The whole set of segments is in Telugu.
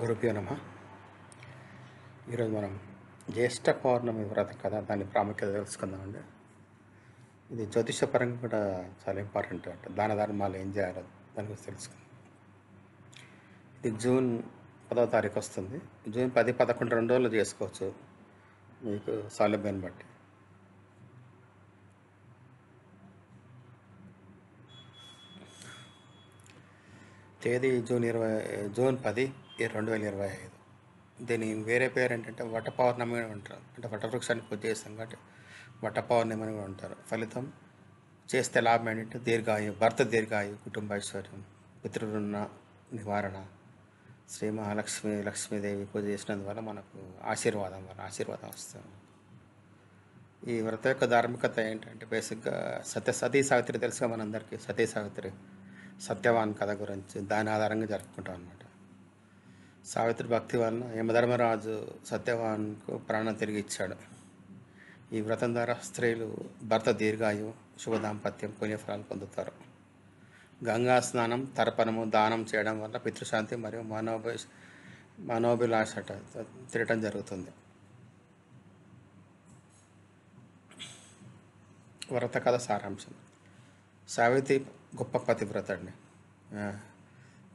గురుభ్యో నమ. ఈరోజు మనం జ్యేష్ఠ పౌర్ణమి వ్రతం కదా, దాని ప్రాముఖ్యత తెలుసుకుందామండి. ఇది జ్యోతిషపరంగా కూడా చాలా ఇంపార్టెంట్ అంటే దాన ధర్మాలు ఏం చేయాలో దాని గురించి తెలుసుకుందాం. ఇది జూన్ 10వ తారీఖు వస్తుంది. జూన్ 10, 11, 2 రోజులు చేసుకోవచ్చు మీకు సౌలభ్యాన్ని బట్టి. తేదీ జూన్ 10, 2025. దీని వేరే పేరు ఏంటంటే వట పౌర్ణమి అని అంటారు. అంటే వటవృక్షాన్ని పూజ చేస్తాం కాబట్టి వట పౌర్ణమి అని కూడా అంటారు. ఫలితం చేస్తే లాభం ఏంటంటే భర్త దీర్ఘాయు, కుటుంబ ఐశ్వర్యం, పితృరుణ నివారణ, శ్రీ లక్ష్మీదేవి పూజ చేసినందువల్ల మనకు ఆశీర్వాదం వస్తుంది. ఈ వ్రత యొక్క ధార్మికత ఏంటంటే బేసిక్గా సతీ సావిత్రి తెలుసుగా మనందరికీ. సతీ సావిత్రి సత్యవాన్ కథ గురించి దాని ఆధారంగా జరుపుకుంటాం అన్నమాట. సావిత్రి భక్తి వలన యమధర్మరాజు సత్యవాన్కు ప్రాణం తిరిగి ఇచ్చాడు. ఈ వ్రతం ద్వారా స్త్రీలు భర్త దీర్ఘాయు, శుభ దాంపత్యం, పుణ్యఫలాలు పొందుతారు. గంగా స్నానం, తర్పణము, దానం చేయడం వల్ల పితృశాంతి మరియు మనోభిలాషట తిరగటం జరుగుతుంది. వ్రత కథ సారాంశం. సావిత్రి గొప్ప పతివ్రత అండి.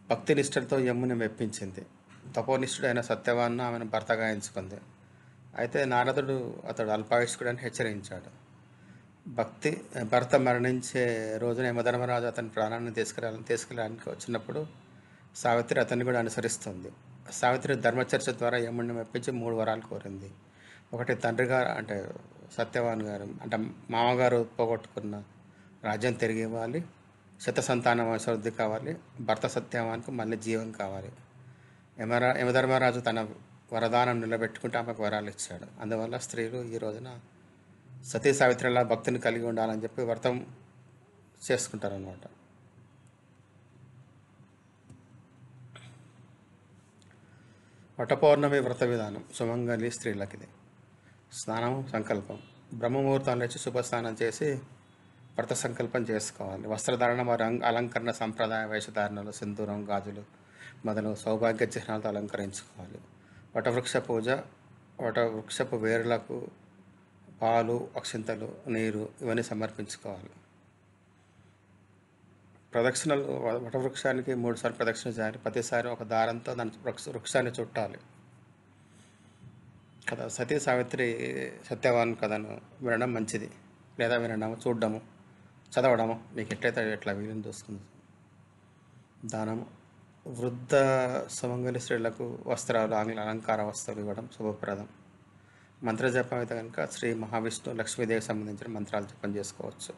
భక్తి నిష్ఠలతో యముని మెప్పించింది. తపోనిష్ఠుడైన సత్యవాన్ను ఆమెను భర్తగా ఎంచుకుంది. అయితే నారదుడు అతడు అల్పాయుష్కుడని హెచ్చరించాడు. భర్త మరణించే రోజున యమధర్మరాజు అతని ప్రాణాన్ని తీసుకెళ్ళడానికి వచ్చినప్పుడు సావిత్రి అతన్ని కూడా అనుసరిస్తుంది. సావిత్రి ధర్మచర్చ ద్వారా యముడిని మెప్పించి 3 వరాలు కోరింది. ఒకటి, తండ్రి గారు అంటే సత్యవాన్ గారు అంటే మామగారు పోగొట్టుకున్న రాజ్యం తిరిగి ఇవ్వాలి, శతసంతానం అభివృద్ధి కావాలి, భర్త సత్యవాన్కు మళ్ళీ జీవం కావాలి. యమధర్మరాజు తన వరదానం నిలబెట్టుకుంటే ఆమెకు వరాలు ఇచ్చాడు. అందువల్ల స్త్రీలు ఈ రోజున సతీ సావిత్రిలా భక్తిని కలిగి ఉండాలని చెప్పి వ్రతం చేసుకుంటారనమాట. వట పౌర్ణమి వ్రత విధానం. సుమంగళి స్త్రీలకి ఇది స్నానం, సంకల్పం. బ్రహ్మముహూర్తం లేచి శుభస్నానం చేసి వ్రత సంకల్పం చేసుకోవాలి. వస్త్రధారణ మరియు అలంకరణ సంప్రదాయ వేషధారణలు, సింధూరం, గాజులు మొదలు సౌభాగ్య చిహ్నాలతో అలంకరించుకోవాలి. వటవృక్ష పూజ. వటవృక్షపు వేరులకు పాలు, అక్షింతలు, నీరు ఇవన్నీ సమర్పించుకోవాలి. ప్రదక్షిణలు. వటవృక్షానికి 3 సార్లు ప్రదక్షిణ చేయాలి. ప్రతిసారి ఒక దారంతో దాని వృక్షాన్ని చుట్టాలి కదా. సతీ సావిత్రి సత్యవాన్ కథను వినడం మంచిది, లేదా వినడము, చూడడము, చదవడము మీకు ఎట్లయితే ఎట్లా వీలుని చూసుకుంది. దానము. వృద్ధ సుమంగళి స్త్రీలకు వస్త్రాలు, అలంకార వస్తువులు ఇవ్వడం శుభప్రదం. మంత్రజపం అయితే కనుక శ్రీ మహావిష్ణు, లక్ష్మీదేవికి సంబంధించిన మంత్రాలు జపం చేసుకోవచ్చు.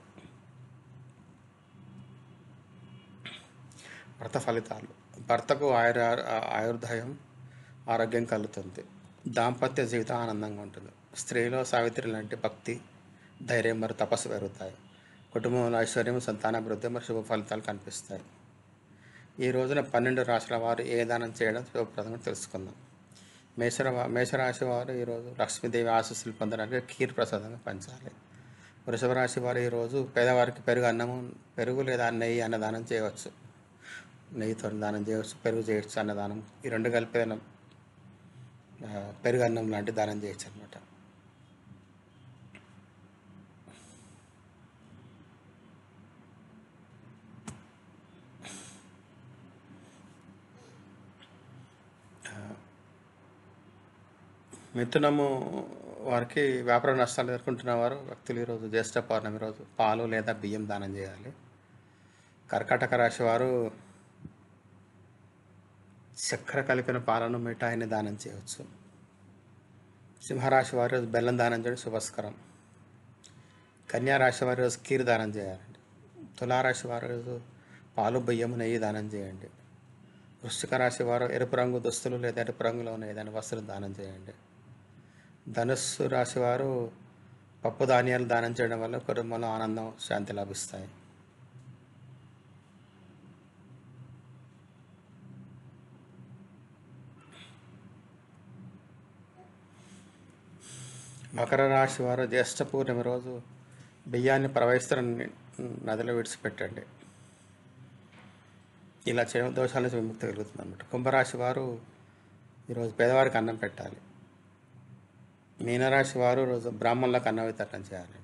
వ్రత ఫలితాలు. భర్తకు ఆయుర్దాయం, ఆరోగ్యం కలుగుతుంది. దాంపత్య జీవితం ఆనందంగా ఉంటుంది. స్త్రీలో సావిత్రి లాంటి భక్తి, ధైర్యం మరియు తపస్సు పెరుగుతాయి. కుటుంబంలో ఐశ్వర్యం, సంతానాభివృద్ధి మరియు శుభ ఫలితాలు కనిపిస్తాయి. ఈ రోజున 12 రాశుల వారు ఏ దానం చేయడం శుభప్రదంగా తెలుసుకుందాం. మేషరాశి వారు ఈరోజు లక్ష్మీదేవి ఆశీస్సులు పొందడానికి ఖీర్ ప్రసాదంగా పంచాలి. వృషభ రాశి వారు ఈరోజు పేదవారికి పెరుగు లేదా నెయ్యి అన్నదానం చేయవచ్చు. నెయ్యితో దానం చేయవచ్చు, పెరుగు చేయవచ్చు, అన్నదానం. ఈ 2 కలిపి పెరుగు అన్నం లాంటి దానం చేయొచ్చు అనమాట. మిథునము వారికి వ్యాపార నష్టాలు ఎదుర్కొంటున్న వారు వ్యక్తులు ఈరోజు జ్యేష్ఠ పౌర్ణమి రోజు పాలు లేదా బియ్యం దానం చేయాలి. కర్కాటక రాశి వారు చక్కెర కలిపిన పాలను, మిఠాయిని దానం చేయవచ్చు. సింహరాశి వారు బెల్లం దానం చేయడం శుభస్కరం. కన్యారాశి వారి రోజు కీరు దానం చేయాలండి. తులారాశి వారు రోజు పాలు, బియ్యం, నెయ్యి దానం చేయండి. వృశ్చిక రాశి వారు ఎరుపు రంగు దుస్తులు లేదా ఎరుపు రంగులో ఉన్న ఏదైనా వస్తువులు దానం చేయండి. ధనుస్సు రాశి వారు పప్పు ధాన్యాలు దానం చేయడం వల్ల కుటుంబంలో ఆనందం, శాంతి లభిస్తాయి. మకర రాశి వారు జ్యేష్ఠ పూర్ణిమ రోజు బియ్యాన్ని ప్రవహిస్తున్న నదిలో విడిచిపెట్టండి. ఇలా చేయడం దోషాల నుంచి విముక్తి కలుగుతుంది అన్నమాట. కుంభరాశి వారు ఈరోజు పేదవారికి అన్నం పెట్టాలి. మీనరాశి వారు రోజు బ్రాహ్మణులకు అన్న వితరణ చేయాలి.